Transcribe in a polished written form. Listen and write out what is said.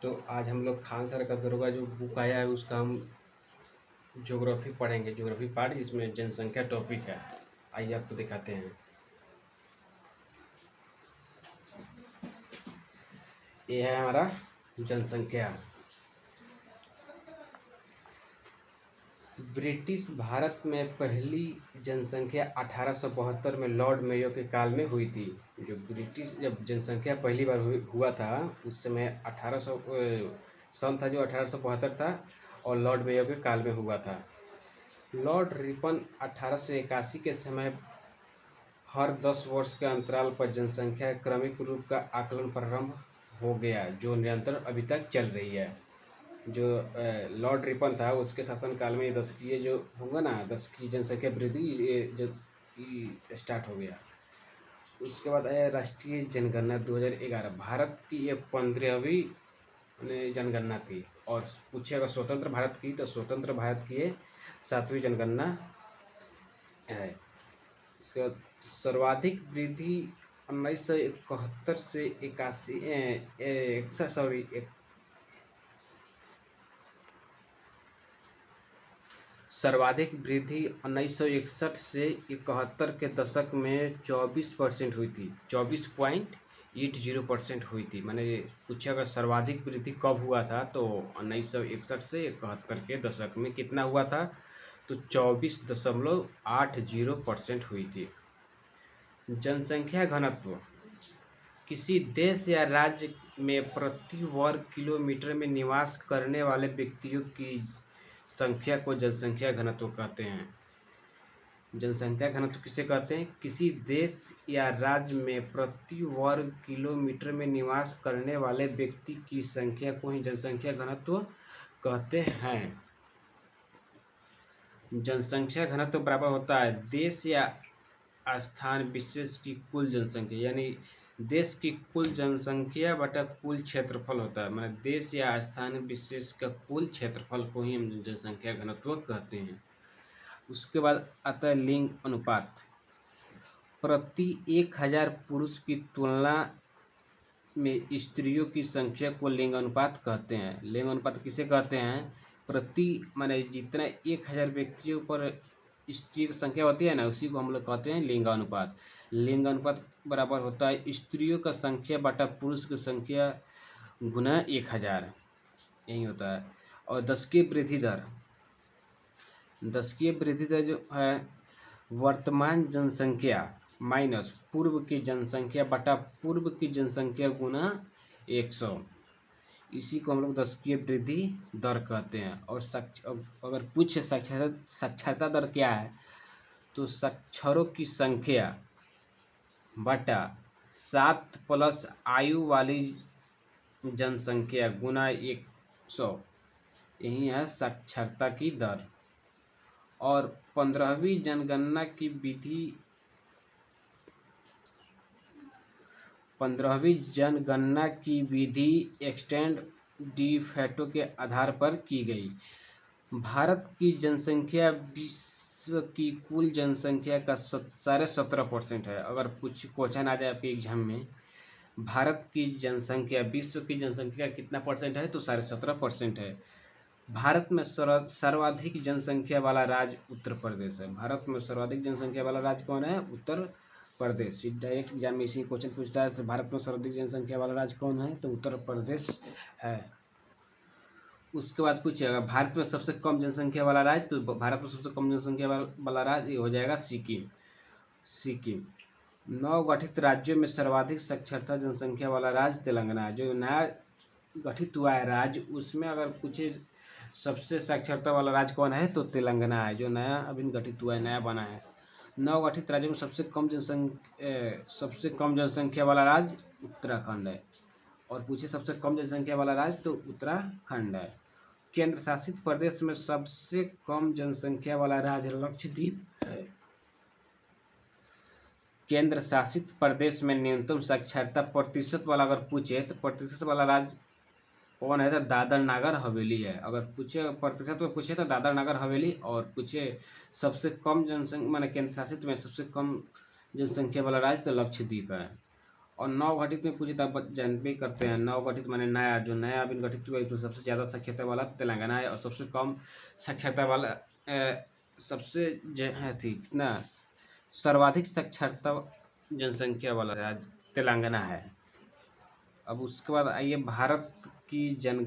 तो आज हम लोग खान सर का दुर्गा जो बुक आया है उसका हम ज्योग्राफी पढ़ेंगे, ज्योग्राफी पार्ट जिसमें जनसंख्या टॉपिक है। आइए आपको दिखाते हैं। ये है हमारा जनसंख्या। ब्रिटिश भारत में पहली जनसंख्या 1872 में लॉर्ड मेयो के काल में हुई थी। जो ब्रिटिश जब जनसंख्या पहली बार हुआ था उस समय 1800 सन था जो 1872 था और लॉर्ड मेयो के काल में हुआ था। लॉर्ड रिपन 1881 के समय हर 10 वर्ष के अंतराल पर जनसंख्या क्रमिक रूप का आकलन प्रारंभ हो गया, जो निरंतर अभी तक चल रही है। जो लॉर्ड रिपन था उसके शासनकाल में ये दशकीय जो होगा ना, दशकीय जनसंख्या वृद्धि ये जो स्टार्ट हो गया। उसके बाद आया राष्ट्रीय जनगणना 2011। भारत की ये 15वीं जनगणना थी। और पूछे अगर स्वतंत्र भारत की, तो स्वतंत्र भारत की ये 7वीं जनगणना है। उसके बाद सर्वाधिक वृद्धि 1971 से 81 सर्वाधिक वृद्धि 1961 से 71 के दशक में 24% हुई थी। 24.80% हुई थी। मैंने पूछा अगर सर्वाधिक वृद्धि कब हुआ था, तो 1961 से 71 के दशक में कितना हुआ था, तो 24.80% हुई थी। जनसंख्या घनत्व किसी देश या राज्य में प्रति वर्ग किलोमीटर में निवास करने वाले व्यक्तियों की संख्या को जनसंख्या घनत्व कहते हैं। जनसंख्या घनत्व किसे कहते हैं? किसी देश या राज्य में प्रति वर्ग किलोमीटर में निवास करने वाले व्यक्ति की संख्या को ही जनसंख्या घनत्व कहते हैं। जनसंख्या घनत्व बराबर होता है देश या स्थान विशेष की कुल जनसंख्या, यानी देश की कुल जनसंख्या बटा कुल क्षेत्रफल होता है। मतलब देश या स्थान विशेष का कुल क्षेत्रफल को ही हम जनसंख्या घनत्व कहते हैं। उसके बाद आता है लिंग अनुपात। प्रति 1000 पुरुष की तुलना में स्त्रियों की संख्या को लिंग अनुपात कहते हैं। लिंग अनुपात किसे कहते हैं? प्रति माने जितना 1000 व्यक्तियों पर स्त्री की संख्या होती है ना, उसी को हम लोग कहते हैं लिंगानुपात। लिंगानुपात बराबर होता है स्त्रियों का संख्या बटा पुरुष की संख्या गुना 1000, यही होता है। और दशकीय वृद्धि दर, दशकीय वृद्धि दर जो है वर्तमान जनसंख्या माइनस पूर्व की जनसंख्या बटा पूर्व की जनसंख्या गुना 100, इसी को हम लोग दशकीय वृद्धि दर कहते हैं। और अगर पूछे साक्षरता दर क्या है, तो साक्षरों की संख्या बटा 7+ आयु वाली जनसंख्या गुना 100, यही है साक्षरता की दर। और 15वीं जनगणना की विधि 15वीं जनगणना की विधि एक्सटेंड डी फैक्टो के आधार पर की गई। भारत की जनसंख्या विश्व की कुल जनसंख्या का 17.5% है। अगर कुछ क्वेश्चन आ जाए आपके एग्जाम में, भारत की जनसंख्या विश्व की जनसंख्या कितना परसेंट है, तो 17.5% है। भारत में सर्वाधिक जनसंख्या वाला राज्य उत्तर प्रदेश है। भारत में सर्वाधिक जनसंख्या वाला राज्य कौन है? उत्तर प्रदेश। डायरेक्ट एग्जाम में इसी क्वेश्चन पूछता है, भारत में सर्वाधिक जनसंख्या वाला राज्य कौन है, तो उत्तर प्रदेश है। उसके बाद पूछेगा भारत में सबसे कम जनसंख्या वाला राज्य, तो भारत में सबसे कम जनसंख्या वाला राज्य हो जाएगा सिक्किम। सिक्किम। नवगठित राज्यों में सर्वाधिक साक्षरता जनसंख्या वाला राज्य तेलंगाना है। जो नया गठित हुआ है राज्य, उसमें अगर पूछे सबसे साक्षरता वाला राज्य कौन है, तो तेलंगाना है, जो नया अभी गठित हुआ है, नया बना है। नवगठित राज्यों में सबसे कम जनसंख्या वाला राज्य उत्तराखंड है। और पूछे सबसे कम जनसंख्या वाला राज्य, तो उत्तराखंड है। केंद्र शासित प्रदेश में सबसे कम जनसंख्या वाला राज्य लक्षद्वीप है। केंद्र शासित प्रदेश में न्यूनतम साक्षरता प्रतिशत वाला अगर पूछे, तो प्रतिशत वाला राज्य कौन है, तो दादर नागर हवेली है। अगर पूछे प्रतिशत में पूछे तो दादर नागर हवेली। और पूछे सबसे कम जनसंख्या माने केंद्र शासित में सबसे कम जनसंख्या वाला राज्य, तो लक्षद्वीप है। और नवगठित में पूछे तो आप जानते ही करते हैं, नवगठित माने नया, जो नया अभी गठित हुआ है इसमें सबसे ज़्यादा साक्षरता वाला तेलंगाना है और सबसे कम साक्षरता वाला सबसे है थी कितना सर्वाधिक साक्षरता जनसंख्या वाला राज्य तेलंगाना है। अब उसके बाद आइए भारत की जनगणना।